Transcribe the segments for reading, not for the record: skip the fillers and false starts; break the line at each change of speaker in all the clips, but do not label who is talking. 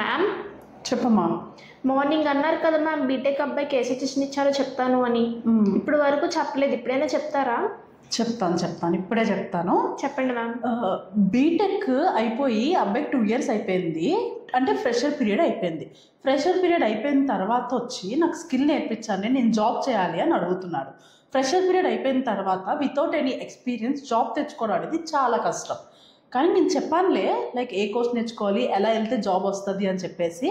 Ma'am
చెప్పమ్మా.
Morning అన్నారు కదా మ్యామ్ బీటెక్ అబ్బాయికి ఏ సజెషన్ ఇచ్చారో చెప్తాను అని. ఇప్పుడు వరకు చెప్పలేదు, ఇప్పుడైనా చెప్తారా?
చెప్తాను ఇప్పుడే చెప్తాను.
చెప్పండి మ్యామ్.
బీటెక్ అయిపోయి అబ్బాయికి 2 years అయిపోయింది, అంటే ఫ్రెషర్ పీరియడ్ అయిపోయింది. ఫ్రెషర్ పీరియడ్ అయిపోయిన తర్వాత వచ్చి నాకు స్కిల్ నేర్పించాలి, నేను జాబ్ చేయాలి అని అడుగుతున్నాడు. ఫ్రెషర్ పీరియడ్ అయిపోయిన తర్వాత వితౌట్ ఎనీ ఎక్స్పీరియన్స్ జాబ్ తెచ్చుకోవడం అనేది చాలా కష్టం. కానీ నేను చెప్పానులే, లైక్ ఏ కోర్స్ నేర్చుకోవాలి, ఎలా వెళ్తే జాబ్ వస్తుంది అని చెప్పేసి.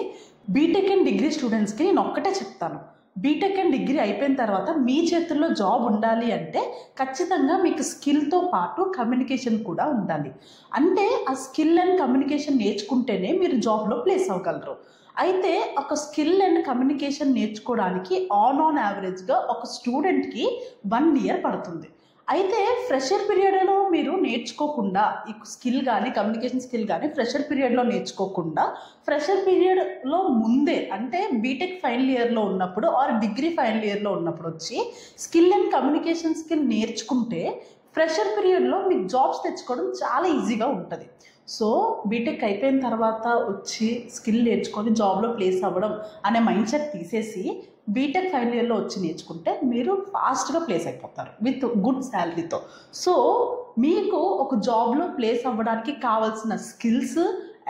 బీటెక్ అండ్ డిగ్రీ స్టూడెంట్స్కి నేను ఒక్కటే చెప్తాను, బీటెక్ అండ్ డిగ్రీ అయిపోయిన తర్వాత మీ చేతుల్లో జాబ్ ఉండాలి అంటే ఖచ్చితంగా మీకు స్కిల్తో పాటు కమ్యూనికేషన్ కూడా ఉండాలి. అంటే ఆ స్కిల్ అండ్ కమ్యూనికేషన్ నేర్చుకుంటేనే మీరు జాబ్లో ప్లేస్ అవ్వగలరు. అయితే ఒక స్కిల్ అండ్ కమ్యూనికేషన్ నేర్చుకోవడానికి ఆన్ యావరేజ్గా ఒక స్టూడెంట్కి 1 year పడుతుంది. అయితే ఫ్రెషర్ పీరియడ్లో మీరు నేర్చుకోకుండా ఈ స్కిల్ కానీ కమ్యూనికేషన్ స్కిల్ కానీ ఫ్రెషర్ పీరియడ్లో నేర్చుకోకుండా ఫ్రెషర్ పీరియడ్లో ముందే, అంటే బీటెక్ ఫైనల్ ఇయర్లో ఉన్నప్పుడు ఆర్ డిగ్రీ ఫైనల్ ఇయర్లో ఉన్నప్పుడు వచ్చి స్కిల్ అండ్ కమ్యూనికేషన్ స్కిల్ నేర్చుకుంటే ఫ్రెషర్ పీరియడ్లో మీకు జాబ్స్ తెచ్చుకోవడం చాలా ఈజీగా ఉంటుంది. సో బీటెక్ అయిపోయిన తర్వాత వచ్చి స్కిల్ నేర్చుకొని జాబ్లో ప్లేస్ అవ్వడం అనే మైండ్ సెట్ తీసేసి బీటెక్ ఫైనల్ ఇయర్లో వచ్చి నేర్చుకుంటే మీరు ఫాస్ట్గా ప్లేస్ అయిపోతారు విత్ గుడ్ శాలరీతో. సో మీకు ఒక జాబ్లో ప్లేస్ అవ్వడానికి కావాల్సిన స్కిల్స్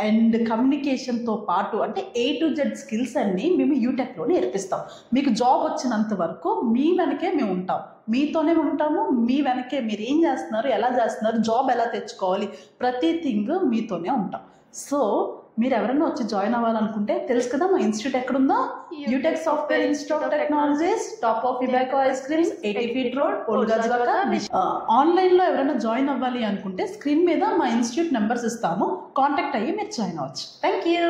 అండ్ కమ్యూనికేషన్తో పాటు, అంటే A to Z స్కిల్స్ అన్నీ మేము యూటెక్లో నేర్పిస్తాం. మీకు జాబ్ వచ్చినంత వరకు మీ వెనకే మేము ఉంటాం, మీతోనే ఉంటాము. మీ వెనకే మీరు ఏం చేస్తున్నారు, ఎలా చేస్తున్నారు, జాబ్ ఎలా తెచ్చుకోవాలి, ప్రతి థింగ్ మీతోనే ఉంటాం. సో మీరు ఎవరైనా వచ్చి జాయిన్ అవ్వాలనుకుంటే తెలుసు కదా మా ఇన్స్టిట్యూట్ ఎక్కడుందో, Utech software institute of technologies, top of Ibaco ice creams, 80 feet road, old Gajuwaka. ఆన్లైన్లో ఎవరైనా జాయిన్ అవ్వాలి అనుకుంటే స్క్రీన్ మీద మా ఇన్స్టిట్యూట్ నెంబర్స్ ఇస్తాము, కాంటాక్ట్ అయ్యి మీరు జాయిన్ అవ్వచ్చు. Thank you.